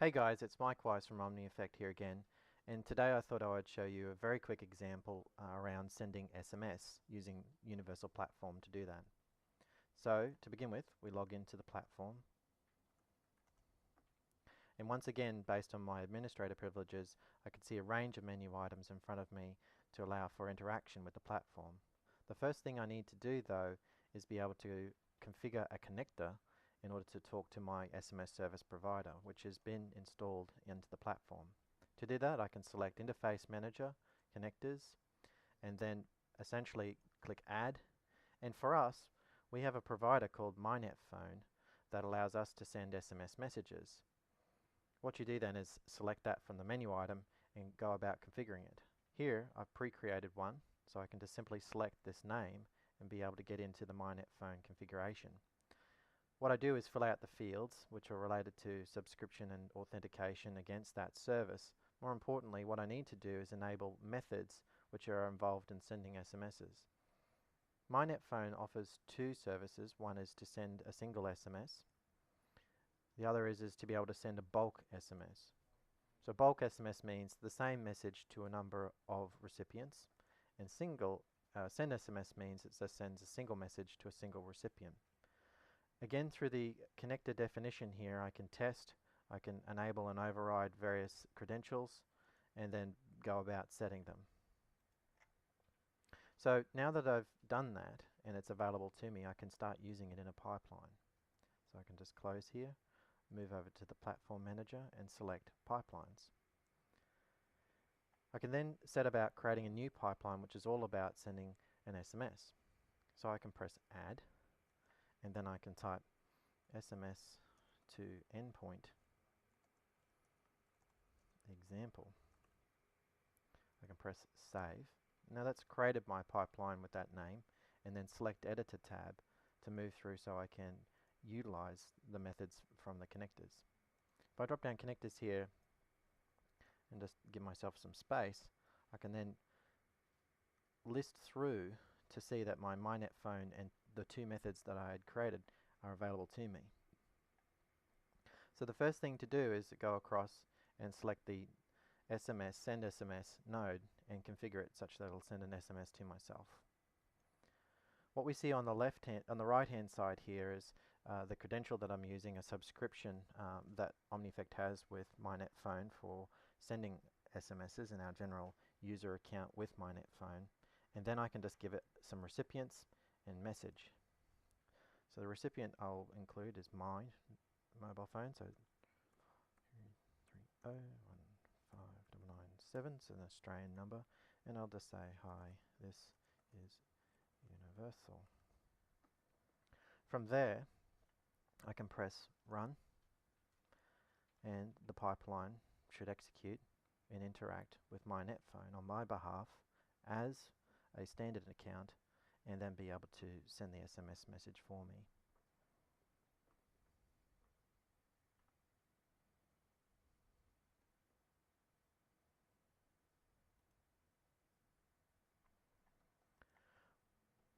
Hey guys, it's Mike Wise from OmniEffect here again, and today I thought I would show you a very quick example around sending SMS using Universal Platform to do that. So, to begin with, we log into the platform, and once again, based on my administrator privileges, I can see a range of menu items in front of me to allow for interaction with the platform. The first thing I need to do, though, is be able to configure a connector in order to talk to my SMS service provider, which has been installed into the platform. To do that, I can select Interface Manager, Connectors, and then essentially click Add. And for us, we have a provider called MyNetPhone that allows us to send SMS messages. What you do then is select that from the menu item and go about configuring it. Here, I've pre-created one, so I can just simply select this name and be able to get into the MyNetPhone configuration. What I do is fill out the fields which are related to subscription and authentication against that service. More importantly, what I need to do is enable methods which are involved in sending SMSs. MyNetPhone offers two services. One is to send a single SMS. The other is to be able to send a bulk SMS. So bulk SMS means the same message to a number of recipients, and send SMS means it just sends a single message to a single recipient. Again, through the connector definition here, I can test, I can enable and override various credentials, and then go about setting them. So now that I've done that, and it's available to me, I can start using it in a pipeline. So I can just close here, move over to the Platform Manager, and select Pipelines. I can then set about creating a new pipeline, which is all about sending an SMS. So I can press Add, and then I can type SMS to endpoint example. I can press Save. Now that's created my pipeline with that name, and then select Editor tab to move through so I can utilize the methods from the connectors. If I drop down connectors here and just give myself some space, I can then list through to see that my MyNetPhone and the two methods that I had created are available to me. So the first thing to do is to go across and select the SMS, Send SMS node and configure it such that it'll send an SMS to myself. What we see on the right hand side here is the credential that I'm using, a subscription that OmniEffect has with MyNetPhone for sending SMSs in our general user account with MyNetPhone. And then I can just give it some recipients and message. So the recipient I'll include is my mobile phone, so 3015997, it's an Australian number, and I'll just say, hi, this is Universal. From there, I can press Run, and the pipeline should execute and interact with MyNetPhone on my behalf as a standard account, and then be able to send the SMS message for me.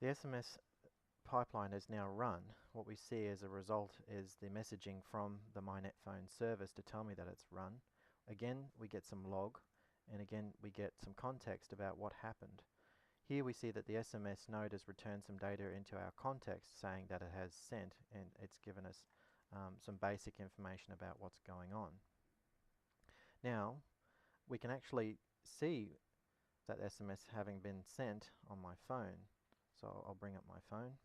The SMS pipeline is now run. What we see as a result is the messaging from the MyNetPhone service to tell me that it's run. Again, we get some log, and again we get some context about what happened. Here we see that the SMS node has returned some data into our context saying that it has sent, and it's given us some basic information about what's going on. Now, we can actually see that SMS having been sent on my phone. So I'll bring up my phone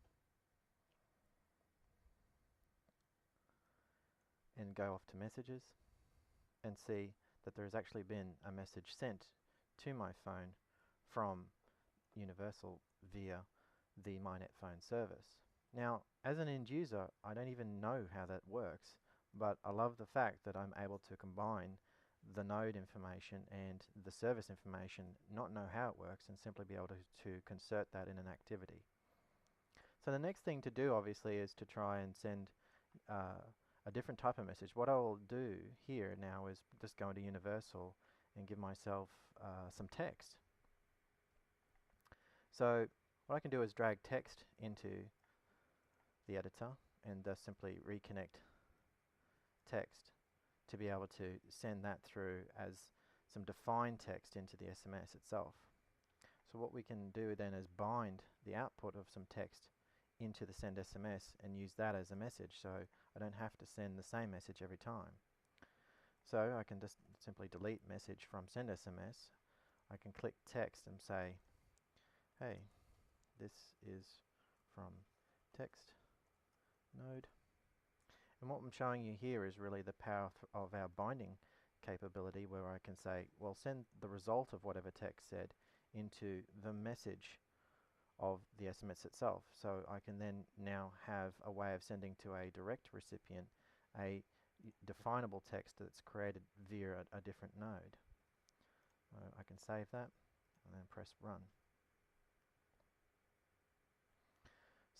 and go off to Messages and see that there has actually been a message sent to my phone from Universal via the MyNetPhone service. Now, as an end user, I don't even know how that works, but I love the fact that I'm able to combine the node information and the service information, not know how it works, and simply be able to concert that in an activity. So the next thing to do, obviously, is to try and send a different type of message. What I will do here now is just go into Universal and give myself some text. So what I can do is drag text into the editor and just simply reconnect text to be able to send that through as some defined text into the SMS itself. So what we can do then is bind the output of some text into the send SMS and use that as a message, so I don't have to send the same message every time. So I can just simply delete message from send SMS. I can click text and say, hey, this is from text node. And what I'm showing you here is really the power of our binding capability, where I can say, well, send the result of whatever text said into the message of the SMS itself. So I can then now have a way of sending to a direct recipient a definable text that's created via a different node. I can save that and then press run.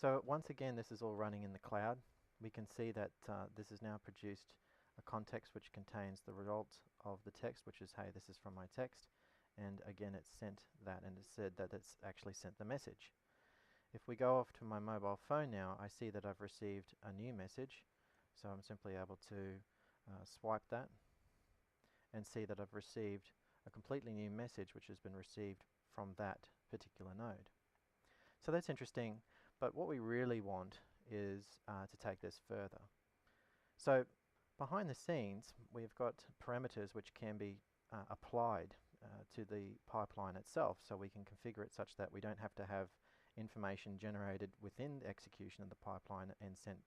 So once again, this is all running in the cloud. We can see that this has now produced a context which contains the result of the text, which is, hey, this is from my text. And again, it's sent that, and it said that it's actually sent the message. If we go off to my mobile phone now, I see that I've received a new message. So I'm simply able to swipe that and see that I've received a completely new message which has been received from that particular node. So that's interesting, but what we really want is to take this further. So behind the scenes, we've got parameters which can be applied to the pipeline itself, so we can configure it such that we don't have to have information generated within the execution of the pipeline and sent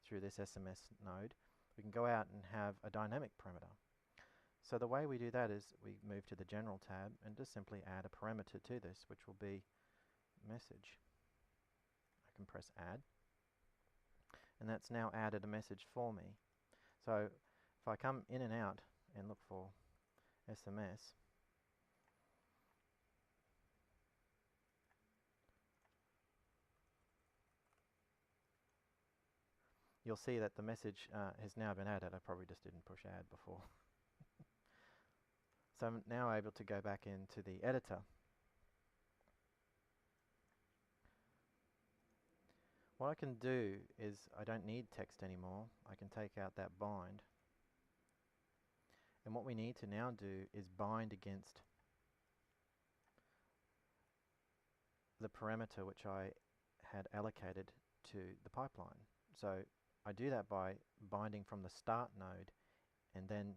through this SMS node. We can go out and have a dynamic parameter. So the way we do that is we move to the General tab and just simply add a parameter to this, which will be message. I can press add, and that's now added a message for me. So if I come in and out and look for SMS, you'll see that the message has now been added. I probably just didn't push add before. So I'm now able to go back into the editor. What I can do is, I don't need text anymore. I can take out that bind. And what we need to now do is bind against the parameter which I had allocated to the pipeline. So I do that by binding from the start node and then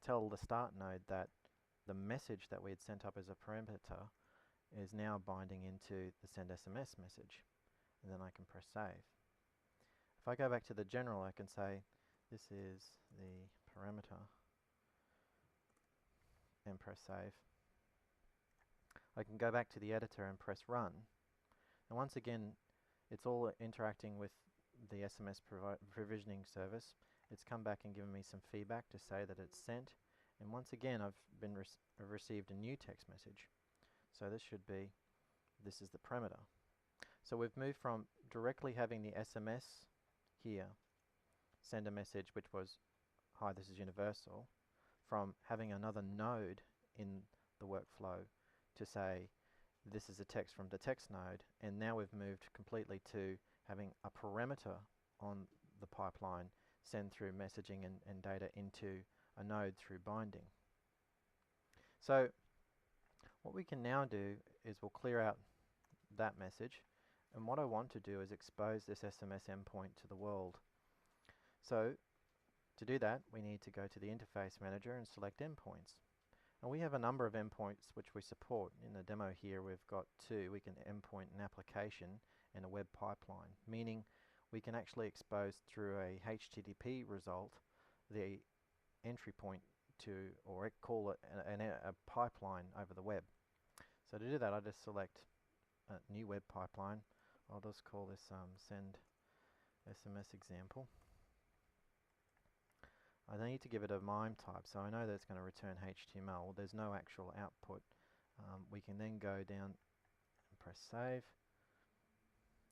tell the start node that the message that we had sent up as a parameter is now binding into the send SMS message. And then I can press save. If I go back to the general, I can say this is the parameter and press save. I can go back to the editor and press run. And once again, it's all interacting with the SMS provisioning service. It's come back and given me some feedback to say that it's sent. And once again, I've received a new text message. So this should be, this is the parameter. So we've moved from directly having the SMS here send a message which was, hi, this is universal, from having another node in the workflow to say, this is a text from the text node, and now we've moved completely to having a parameter on the pipeline send through messaging and data into a node through binding. So what we can now do is we'll clear out that message, and what I want to do is expose this SMS endpoint to the world. So to do that, we need to go to the Interface Manager and select Endpoints. And we have a number of endpoints which we support. In the demo here, we've got two. We can endpoint an application and a web pipeline, meaning we can actually expose through a HTTP result the entry point to, or call it a pipeline over the web. So to do that, I just select a new web pipeline. I'll just call this send SMS example. I need to give it a MIME type, so I know that it's going to return HTML. Well, there's no actual output. We can then go down and press save.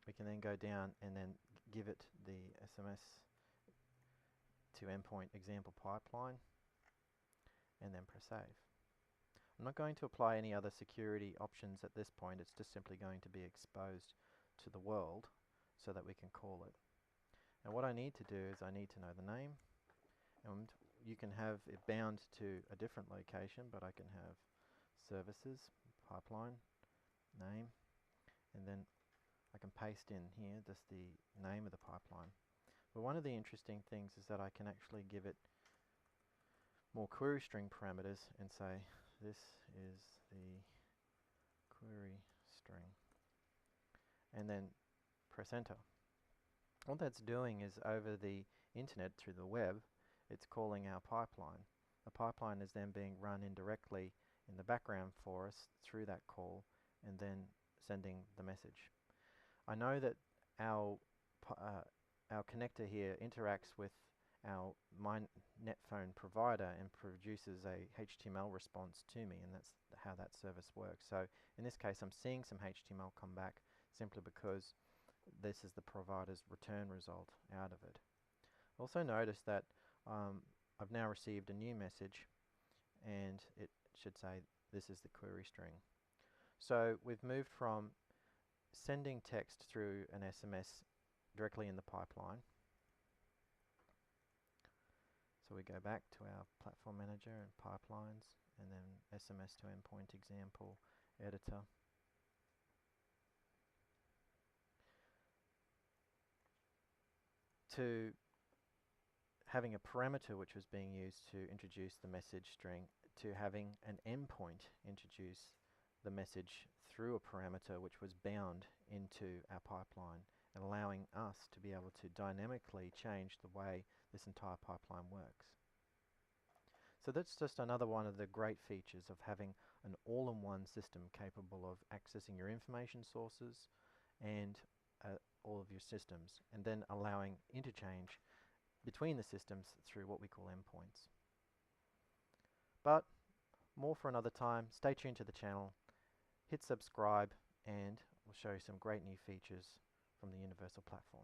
We can then go down and then give it the SMS to endpoint example pipeline and then press save. I'm not going to apply any other security options at this point. It's just simply going to be exposed to the world so that we can call it. And what I need to do is I need to know the name, and you can have it bound to a different location, but I can have services, pipeline, name, and then I can paste in here just the name of the pipeline. But one of the interesting things is that I can actually give it more query string parameters and say this is the query string, and then press enter. What that's doing is over the internet through the web, it's calling our pipeline. The pipeline is then being run indirectly in the background for us through that call and then sending the message. I know that our connector here interacts with our my net phone provider and produces a HTML response to me, and that's how that service works. So in this case, I'm seeing some HTML come back simply because this is the provider's return result out of it. Also notice that I've now received a new message, and it should say this is the query string. So we've moved from sending text through an SMS directly in the pipeline. So we go back to our platform manager and pipelines, and then SMS to endpoint example editor. To having a parameter which was being used to introduce the message string, to having an endpoint introduce the message through a parameter which was bound into our pipeline, and allowing us to be able to dynamically change the way this entire pipeline works. So that's just another one of the great features of having an all-in-one system capable of accessing your information sources and all of your systems, and then allowing interchange between the systems through what we call endpoints. But more for another time. Stay tuned to the channel, hit subscribe, and we'll show you some great new features from the Universal Platform.